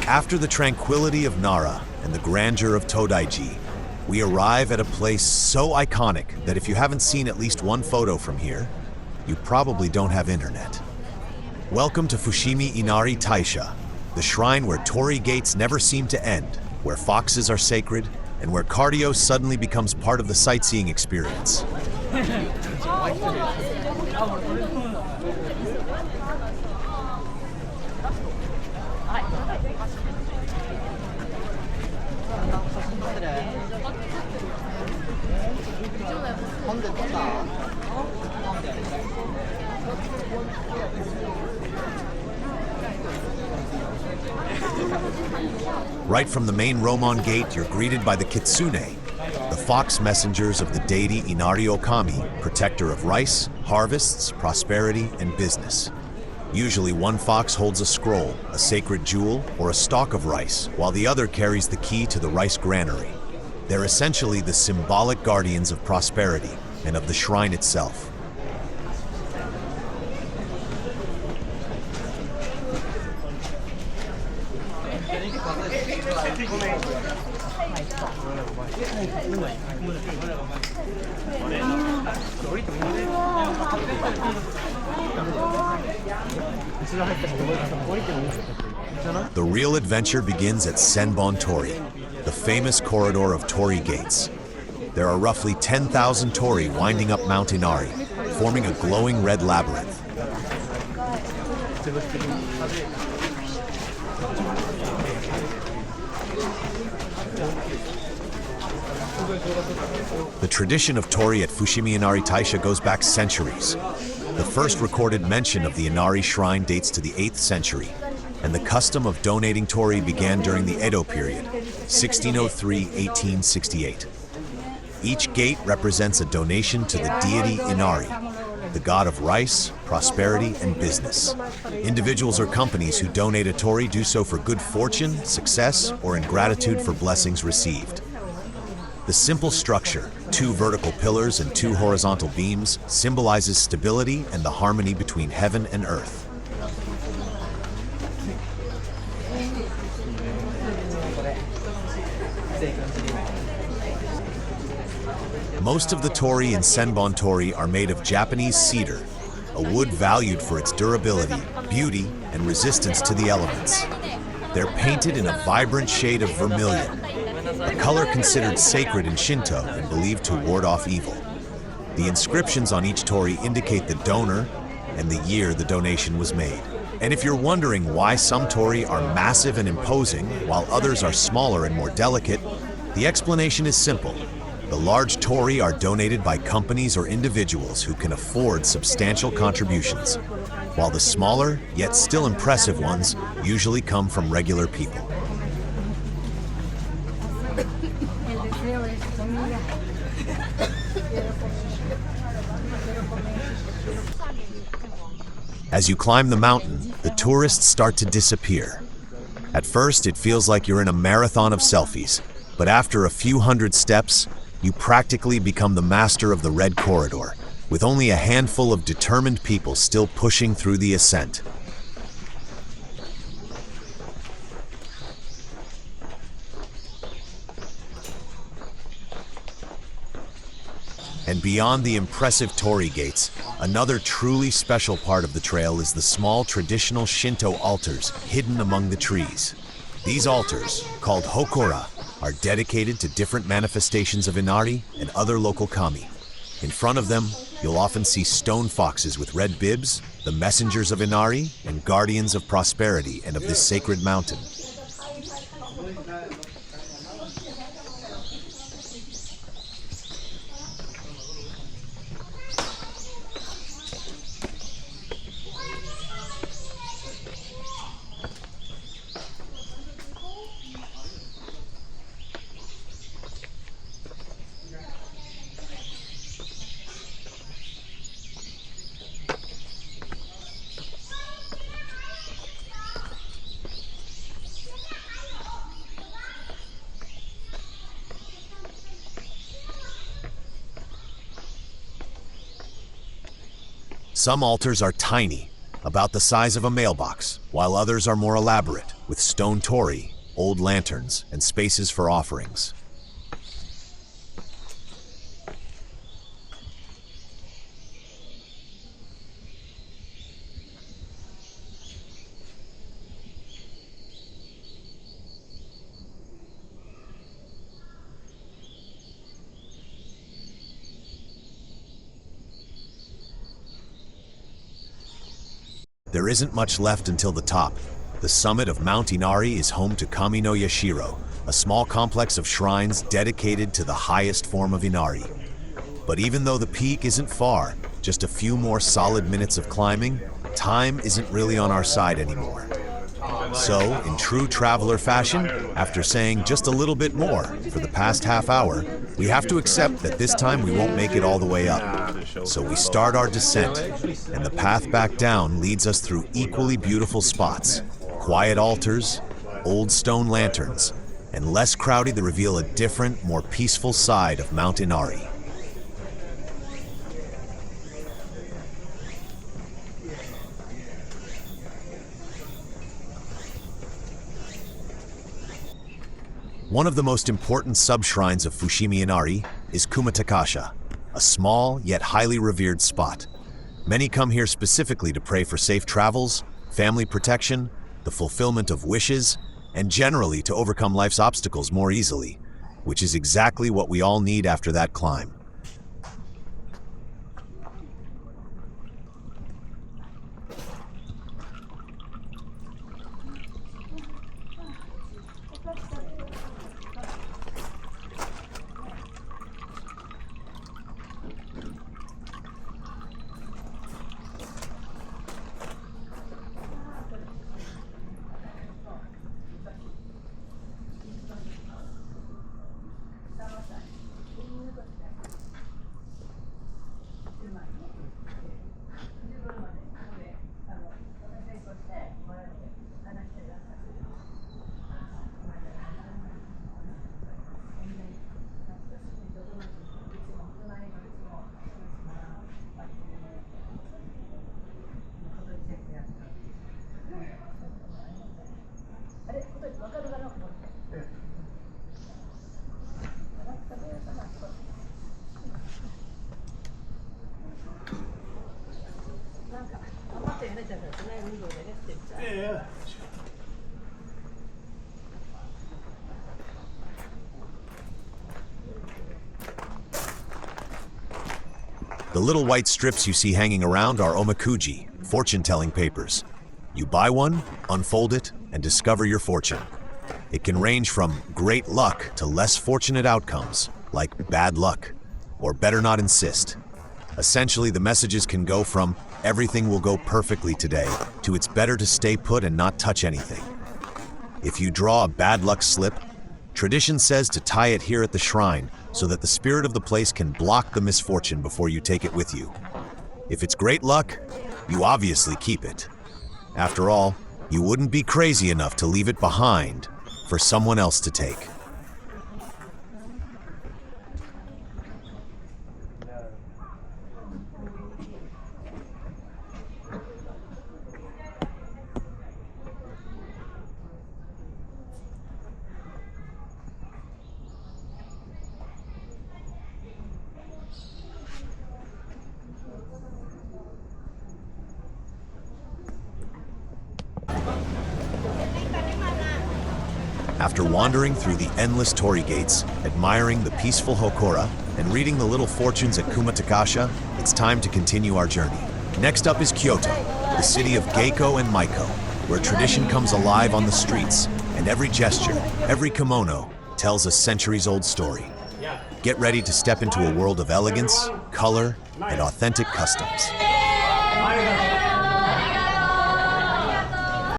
After the tranquility of Nara and the grandeur of Todaiji, we arrive at a place so iconic that if you haven't seen at least one photo from here, you probably don't have internet. Welcome to Fushimi Inari Taisha, the shrine where Torii gates never seem to end, where foxes are sacred, and where cardio suddenly becomes part of the sightseeing experience. Right from the main Ro-mon Gate, you're greeted by the Kitsune, the fox messengers of the deity Inari Ōkami, protector of rice, harvests, prosperity, and business. Usually one fox holds a scroll, a sacred jewel, or a stalk of rice, while the other carries the key to the rice granary. They're essentially the symbolic guardians of prosperity and of the shrine itself. The real adventure begins at Senbon Torii, the famous corridor of Torii gates. There are roughly 10,000 torii winding up Mount Inari, forming a glowing red labyrinth. The tradition of Torii at Fushimi Inari Taisha goes back centuries. The first recorded mention of the Inari shrine dates to the 8th century, and the custom of donating torii began during the Edo period, 1603-1868. Each gate represents a donation to the deity Inari, the god of rice, prosperity, and business. Individuals or companies who donate a torii do so for good fortune, success, or in gratitude for blessings received. The simple structure, 2 vertical pillars and 2 horizontal beams, symbolizes stability and the harmony between heaven and earth. Most of the torii in Senbon Torii are made of Japanese cedar, a wood valued for its durability, beauty, and resistance to the elements. They're painted in a vibrant shade of vermilion, a color considered sacred in Shinto and believed to ward off evil. The inscriptions on each torii indicate the donor and the year the donation was made. And if you're wondering why some torii are massive and imposing while others are smaller and more delicate, the explanation is simple. The large torii are donated by companies or individuals who can afford substantial contributions, while the smaller, yet still impressive ones usually come from regular people. As you climb the mountain, the tourists start to disappear. At first, it feels like you're in a marathon of selfies, but after a few hundred steps, you practically become the master of the red corridor, with only a handful of determined people still pushing through the ascent. And beyond the impressive torii gates, another truly special part of the trail is the small traditional Shinto altars hidden among the trees. These altars, called Hokora, are dedicated to different manifestations of Inari and other local kami. In front of them, you'll often see stone foxes with red bibs, the messengers of Inari and guardians of prosperity and of this sacred mountain. Some altars are tiny, about the size of a mailbox, while others are more elaborate, with stone torii, old lanterns, and spaces for offerings. There isn't much left until the top. The summit of Mount Inari is home to Kami no Yashiro, a small complex of shrines dedicated to the highest form of Inari. But even though the peak isn't far, just a few more solid minutes of climbing, time isn't really on our side anymore. So, in true traveler fashion, after saying just a little bit more for the past half hour, we have to accept that this time we won't make it all the way up. So we start our descent, and the path back down leads us through equally beautiful spots, quiet altars, old stone lanterns, and less crowded that reveal a different, more peaceful side of Mount Inari. One of the most important sub-shrines of Fushimi Inari is Kumatakasha, a small yet highly revered spot. Many come here specifically to pray for safe travels, family protection, the fulfillment of wishes, and generally to overcome life's obstacles more easily, which is exactly what we all need after that climb. The little white strips you see hanging around are omikuji, fortune-telling papers. You buy one, unfold it, and discover your fortune. It can range from great luck to less fortunate outcomes, like bad luck, or better not insist. Essentially, the messages can go from everything will go perfectly today to it's better to stay put and not touch anything. If you draw a bad luck slip, tradition says to tie it here at the shrine so that the spirit of the place can block the misfortune before you take it with you. If it's great luck, you obviously keep it. After all, you wouldn't be crazy enough to leave it behind for someone else to take. After wandering through the endless Torii gates, admiring the peaceful Hokora, and reading the little fortunes at Kumatakasha, it's time to continue our journey. Next up is Kyoto, the city of Geiko and Maiko, where tradition comes alive on the streets, and every gesture, every kimono, tells a centuries-old story. Get ready to step into a world of elegance, color, and authentic customs.